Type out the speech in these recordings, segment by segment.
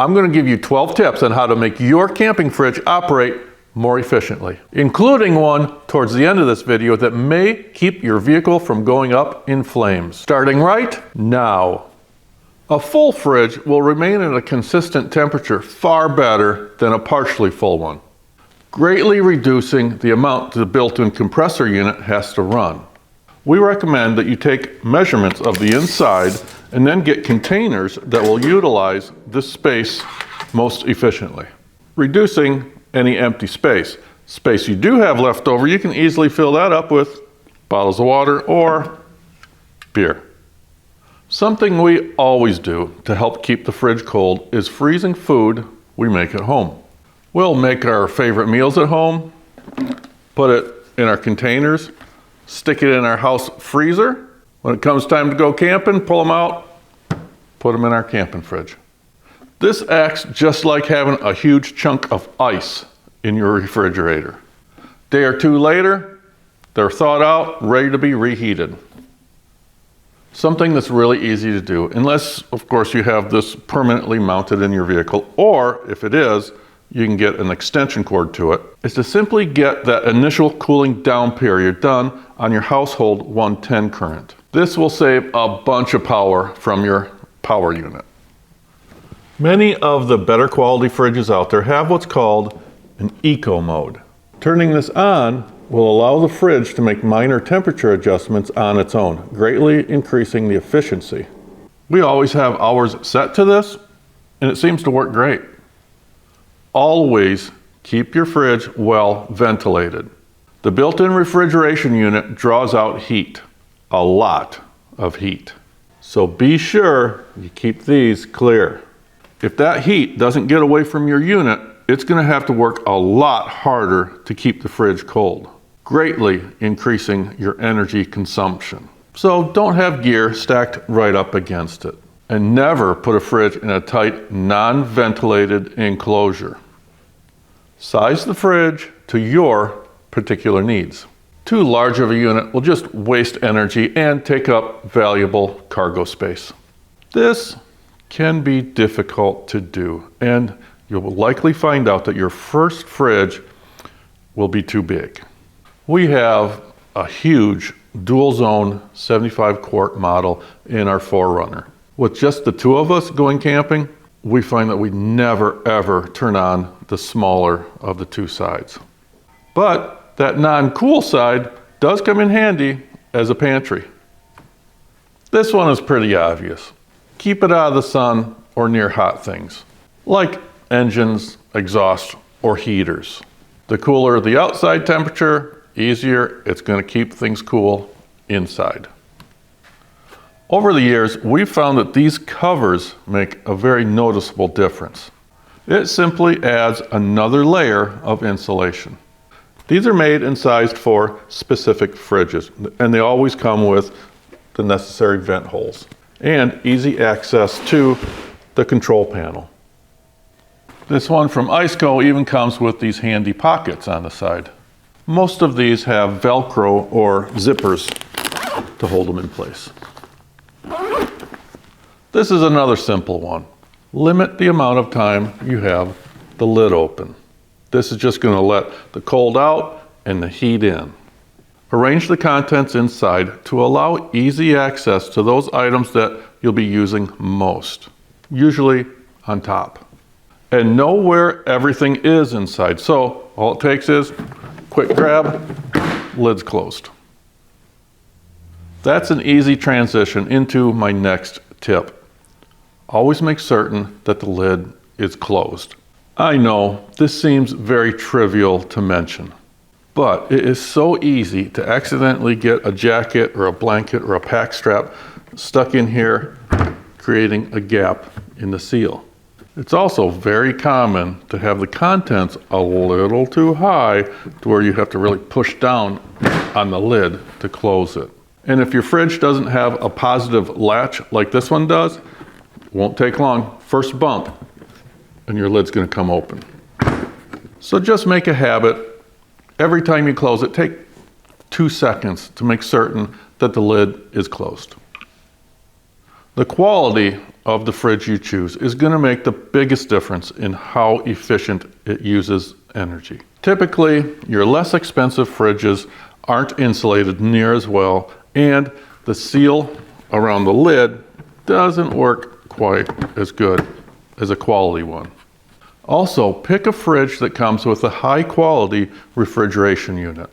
I'm going to give you 12 tips on how to make your camping fridge operate more efficiently, including one towards the end of this video that may keep your vehicle from going up in flames. Starting right now. A full fridge will remain at a consistent temperature far better than a partially full one, greatly reducing the amount the built-in compressor unit has to run. We recommend that you take measurements of the inside and then get containers that will utilize this space most efficiently, reducing any empty space. Space you do have left over, you can easily fill that up with bottles of water or beer. Something we always do to help keep the fridge cold is freezing food we make at home. We'll make our favorite meals at home, put it in our containers, stick it in our house freezer. When it comes time to go camping, pull them out, put them in our camping fridge. This acts just like having a huge chunk of ice in your refrigerator. Day or two later, they're thawed out, ready to be reheated. Something that's really easy to do, unless, of course, you have this permanently mounted in your vehicle, or if it is, you can get an extension cord to it, is to simply get that initial cooling down period done on your household 110 current. This will save a bunch of power from your power unit. Many of the better quality fridges out there have what's called an eco mode. Turning this on will allow the fridge to make minor temperature adjustments on its own, greatly increasing the efficiency. We always have hours set to this, and it seems to work great. Always keep your fridge well ventilated. The built-in refrigeration unit draws out heat, a lot of heat. So be sure you keep these clear. If that heat doesn't get away from your unit, it's going to have to work a lot harder to keep the fridge cold, greatly increasing your energy consumption. So don't have gear stacked right up against it. And never put a fridge in a tight, non-ventilated enclosure. Size the fridge to your particular needs. Too large of a unit will just waste energy and take up valuable cargo space. This can be difficult to do, and you will likely find out that your first fridge will be too big. We have a huge dual zone 75 quart model in our 4Runner. With just the two of us going camping, we find that we never ever turn on the smaller of the two sides. But that non-cool side does come in handy as a pantry. This one is pretty obvious. Keep it out of the sun or near hot things, like engines, exhaust, or heaters. The cooler the outside temperature, easier it's going to keep things cool inside. Over the years, we've found that these covers make a very noticeable difference. It simply adds another layer of insulation. These are made and sized for specific fridges, and they always come with the necessary vent holes and easy access to the control panel. This one from Iceco even comes with these handy pockets on the side. Most of these have Velcro or zippers to hold them in place. This is another simple one. Limit the amount of time you have the lid open. This is just going to let the cold out and the heat in. Arrange the contents inside to allow easy access to those items that you'll be using most, usually on top. And know where everything is inside. So all it takes is quick grab, lid's closed. That's an easy transition into my next tip. Always make certain that the lid is closed. I know this seems very trivial to mention, but it is so easy to accidentally get a jacket or a blanket or a pack strap stuck in here, creating a gap in the seal. It's also very common to have the contents a little too high to where you have to really push down on the lid to close it. And if your fridge doesn't have a positive latch like this one does, it won't take long. First bump, and your lid's going to come open. So just make a habit. Every time you close it, take 2 seconds to make certain that the lid is closed. The quality of the fridge you choose is going to make the biggest difference in how efficient it uses energy. Typically, your less expensive fridges aren't insulated near as well, and the seal around the lid doesn't work quite as good as a quality one. Also, pick a fridge that comes with a high quality refrigeration unit.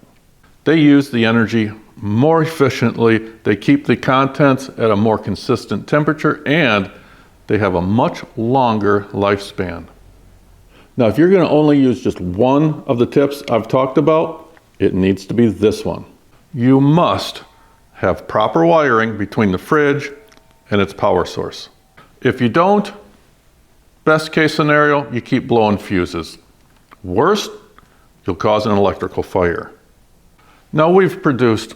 They use the energy more efficiently, they keep the contents at a more consistent temperature, and they have a much longer lifespan. Now, if you're going to only use just one of the tips I've talked about, it needs to be this one. You must have proper wiring between the fridge and its power source. If you don't, best case scenario, you keep blowing fuses. Worst, you'll cause an electrical fire. Now, we've produced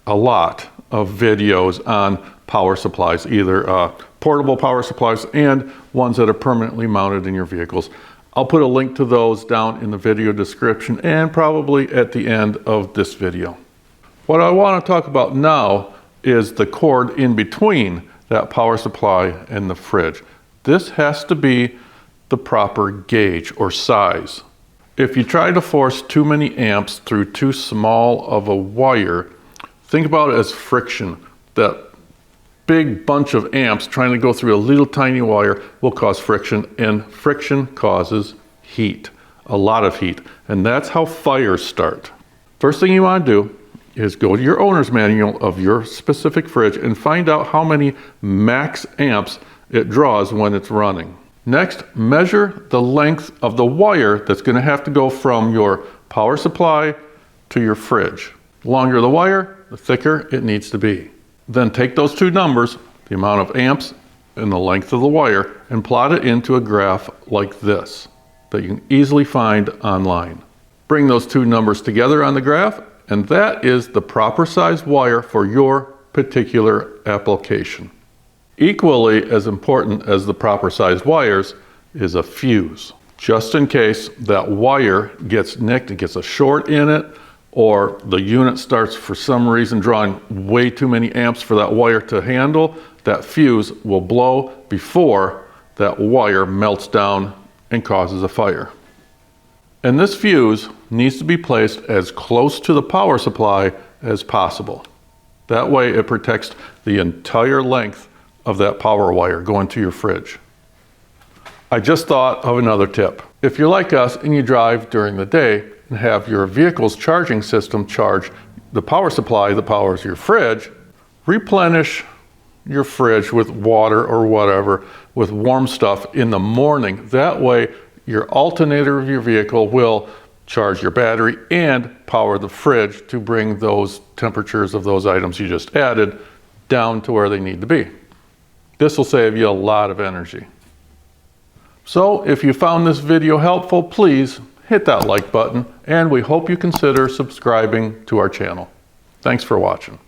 a lot of videos on power supplies, either portable power supplies and ones that are permanently mounted in your vehicles. I'll put a link to those down in the video description and probably at the end of this video. What I want to talk about now is the cord in between that power supply and the fridge. This has to be the proper gauge or size. If you try to force too many amps through too small of a wire, think about it as friction. That big bunch of amps trying to go through a little tiny wire will cause friction, and friction causes heat, a lot of heat, and that's how fires start. First thing you want to do is go to your owner's manual of your specific fridge and find out how many max amps it draws when it's running. Next, measure the length of the wire that's going to have to go from your power supply to your fridge. The longer the wire, the thicker it needs to be. Then take those two numbers, the amount of amps and the length of the wire, and plot it into a graph like this that you can easily find online. Bring those two numbers together on the graph, and that is the proper size wire for your particular application. Equally as important as the proper sized wires is a fuse. Just in case that wire gets nicked, it gets a short in it, or the unit starts for some reason drawing way too many amps for that wire to handle, that fuse will blow before that wire melts down and causes a fire. And this fuse needs to be placed as close to the power supply as possible. That way it protects the entire length of that power wire going to your fridge. I just thought of another tip. If you're like us and you drive during the day and have your vehicle's charging system charge the power supply that powers your fridge, replenish your fridge with water or whatever, with warm stuff in the morning. That way your alternator of your vehicle will charge your battery and power the fridge to bring those temperatures of those items you just added down to where they need to be. This will save you a lot of energy. So if you found this video helpful, please hit that like button, and we hope you consider subscribing to our channel. Thanks for watching.